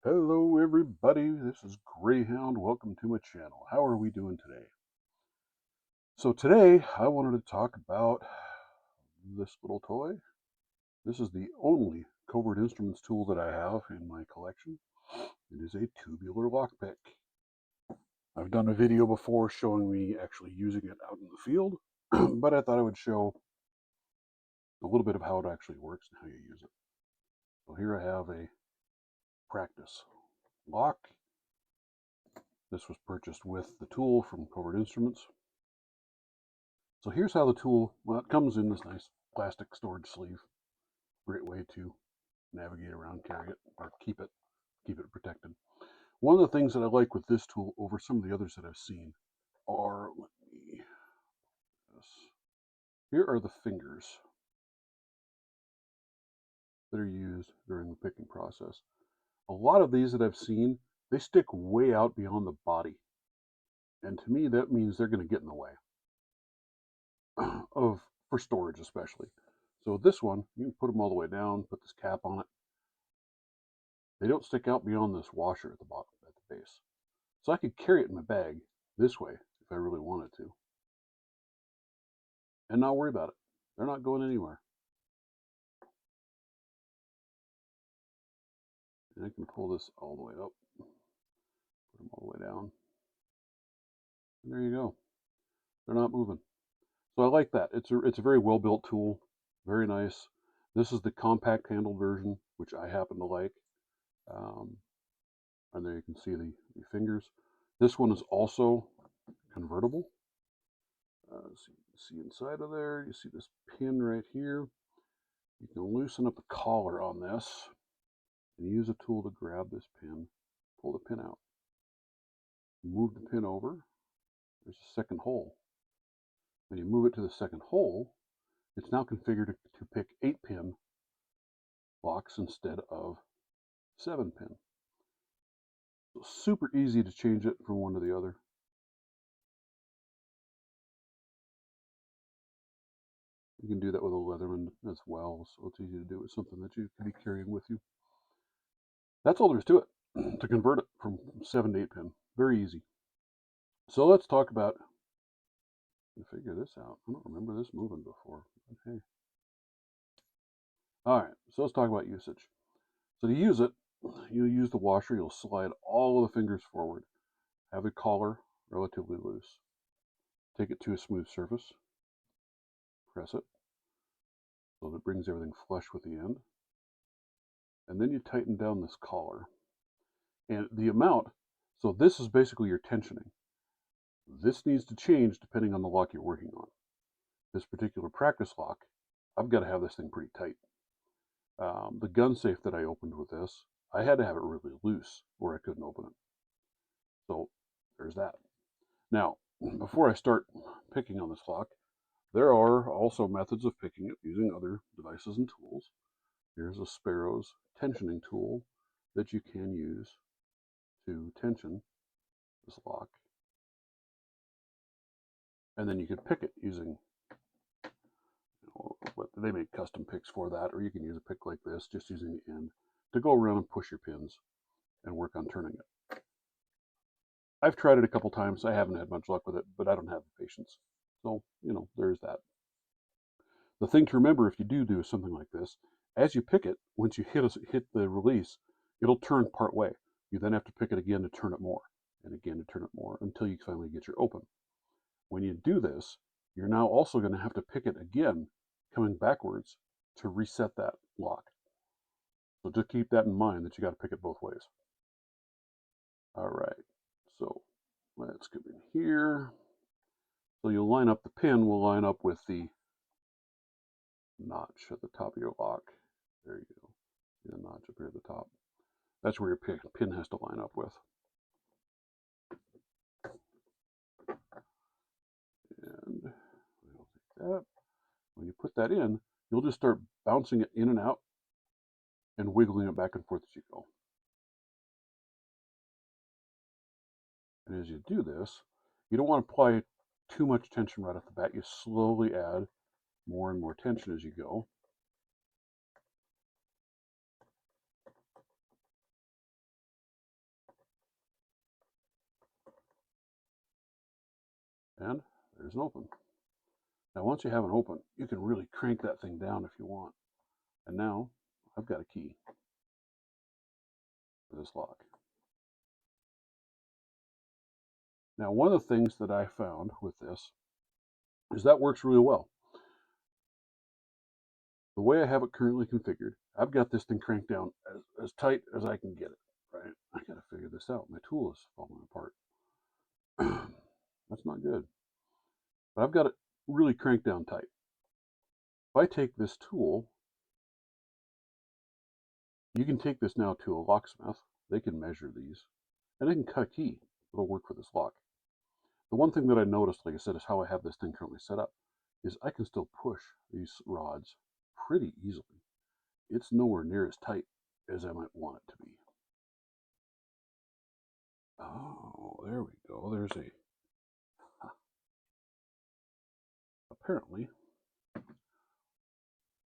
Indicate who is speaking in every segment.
Speaker 1: Hello everybody, this is Greyhound. Welcome to my channel. How are we doing today? So today I wanted to talk about this little toy. This is the only Covert Instruments tool that I have in my collection. It is a tubular lockpick. I've done a video before showing me actually using it out in the field, but I thought I would show a little bit of how it actually works and how you use it. So here I have a practice lock. This was purchased with the tool from Covert Instruments. So here's how the tool, well, it comes in this nice plastic storage sleeve. Great way to navigate around, carry it, or keep it protected. One of the things that I like with this tool over some of the others that I've seen are, here are the fingers that are used during the picking process. A lot of these that I've seen, they stick way out beyond the body. And to me, that means they're going to get in the way for storage especially. So this one, you can put them all the way down, put this cap on it. They don't stick out beyond this washer at the bottom, at the base. So I could carry it in my bag this way if I really wanted to. And not worry about it. They're not going anywhere. And I can pull this all the way up, put them all the way down. And there you go. They're not moving. So I like that. It's a very well-built tool. Very nice. This is the compact handled version, which I happen to like. And there you can see the fingers. This one is also convertible. So you can see inside of there, you see this pin right here. You can loosen up the collar on this and use a tool to grab this pin, pull the pin out. Move the pin over, there's a second hole. When you move it to the second hole, it's now configured to pick 8-pin locks instead of 7-pin. So super easy to change it from one to the other. You can do that with a Leatherman as well, so it's easy to do. It's something that you can be carrying with you. That's all there is to it, to convert it from 7 to 8-pin. Very easy. So let's talk about, figure this out. I don't remember this moving before. Okay. All right, so let's talk about usage. So to use it, you'll use the washer. You'll slide all of the fingers forward. Have the collar relatively loose. Take it to a smooth surface. Press it so that it brings everything flush with the end. And then you tighten down this collar. And the amount, so this is basically your tensioning. This needs to change depending on the lock you're working on. This particular practice lock, I've got to have this thing pretty tight. The gun safe that I opened with this, I had to have it really loose or I couldn't open it. So there's that. Now, before I start picking on this lock, there are also methods of picking it using other devices and tools. Here's a Sparrow's tensioning tool that you can use to tension this lock. And then you could pick it using, they make custom picks for that, or you can use a pick like this, just using the end to go around and push your pins and work on turning it. I've tried it a couple times. I haven't had much luck with it, but I don't have the patience. So, there's that. The thing to remember if you do something like this, as you pick it, once you hit the release, it'll turn part way. You then have to pick it again to turn it more, and again to turn it more, until you finally get your open. When you do this, you're now also going to have to pick it again, coming backwards to reset that lock. So just keep that in mind that you got to pick it both ways. All right, so let's come in here. So you'll line up, the pin will line up with the notch at the top of your lock. There you go. See the notch up here at the top. That's where your pin has to line up with. And we'll take that. When you put that in, you'll just start bouncing it in and out and wiggling it back and forth as you go. And as you do this, you don't want to apply too much tension right off the bat. You slowly add more and more tension as you go. And there's an open. Now once you have an open, you can really crank that thing down if you want. And now I've got a key for this lock. Now one of the things that I found with this is that works really well. The way I have it currently configured, I've got this thing cranked down as tight as I can get it, right? I gotta figure this out. My tool is falling apart. That's not good. But I've got it really cranked down tight. If I take this tool, you can take this now to a locksmith. They can measure these, and they can cut a key that'll work for this lock. The one thing that I noticed, like I said, is how I have this thing currently set up, is I can still push these rods pretty easily. It's nowhere near as tight as I might want it to be. Oh, there we go. There's a... Apparently,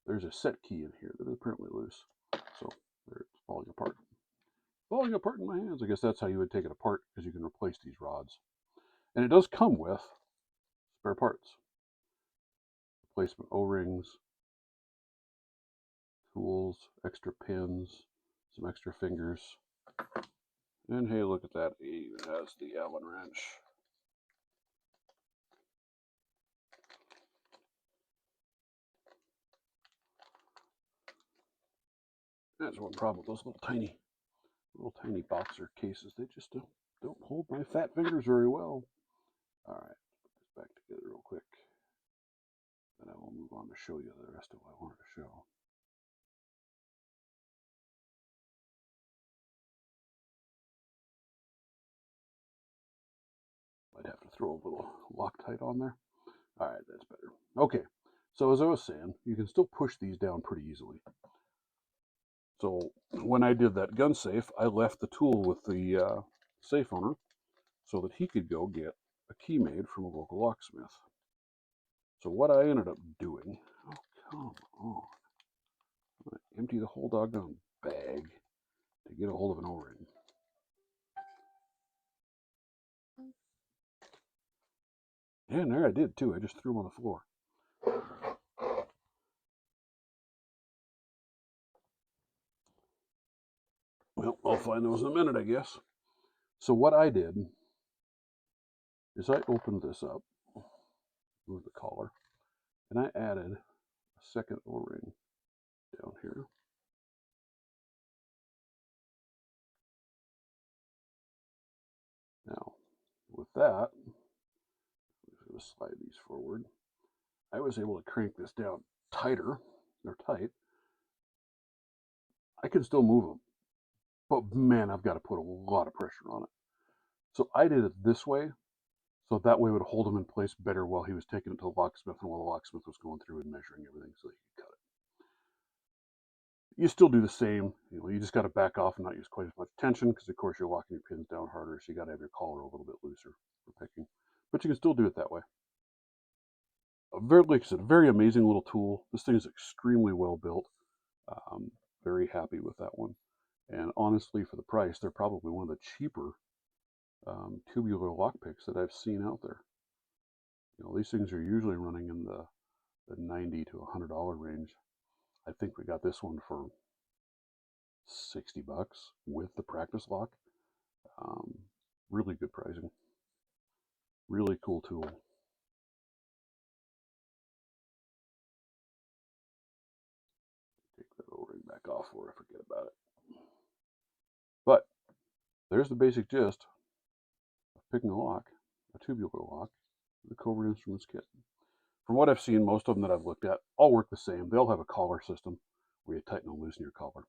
Speaker 1: there's a set key in here that is apparently loose. So, there it's falling apart. Falling apart in my hands. I guess that's how you would take it apart, because you can replace these rods. And it does come with spare parts. Replacement O-rings, tools, extra pins, some extra fingers. And hey, look at that. It even has the Allen wrench. That's one problem with those little tiny boxer cases. They just don't hold my fat fingers very well. All right, put this back together real quick. Then I will move on to show you the rest of what I wanted to show. I'd have to throw a little Loctite on there. All right, that's better. Okay, so as I was saying, you can still push these down pretty easily. So when I did that gun safe, I left the tool with the safe owner so that he could go get a key made from a local locksmith. So what I ended up doing, oh come on, I'm going to empty the whole doggone bag to get a hold of an O-ring. And there I did too, I just threw them on the floor. Well, I'll find those in a minute, I guess. So what I did is I opened this up, moved the collar, and I added a second O-ring down here. Now, with that, I'm going to slide these forward. I was able to crank this down tighter, or tight. I can still move them, but man, I've got to put a lot of pressure on it. So I did it this way, so that way it would hold him in place better while he was taking it to the locksmith and while the locksmith was going through and measuring everything so he could cut it. You still do the same, you just got to back off and not use quite as much tension because of course you're locking your pins down harder, so you got to have your collar a little bit looser for picking. But you can still do it that way. Like I said, a very amazing little tool. This thing is extremely well built. Very happy with that one. And honestly, for the price, they're probably one of the cheaper tubular lockpicks that I've seen out there. These things are usually running in the $90 to $100 range. I think we got this one for $60 with the practice lock. Really good pricing. Really cool tool. Take that O-ring back off before I forget about it. But there's the basic gist of picking a lock, a tubular lock, the Covert Instruments kit. From what I've seen, most of them that I've looked at all work the same. They all have a collar system where you tighten and loosen your collar.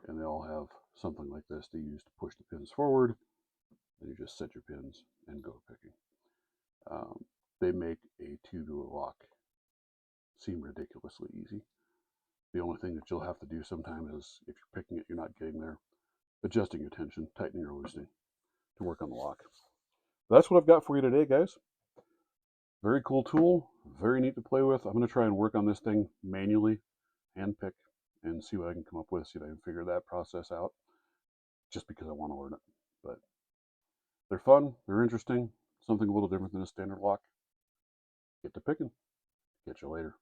Speaker 1: And they all have something like this to use to push the pins forward. Then you just set your pins and go picking. They make a tubular lock seem ridiculously easy. The only thing that you'll have to do sometimes is, if you're picking it, you're not getting there, adjusting your tension, tightening or loosening to work on the lock. That's what I've got for you today, guys. Very cool tool, very neat to play with. I'm going to try and work on this thing manually, hand pick, and see what I can come up with, see if I can figure that process out, just because I want to learn it. But they're fun, they're interesting. something a little different than a standard lock, get to picking. Catch you later.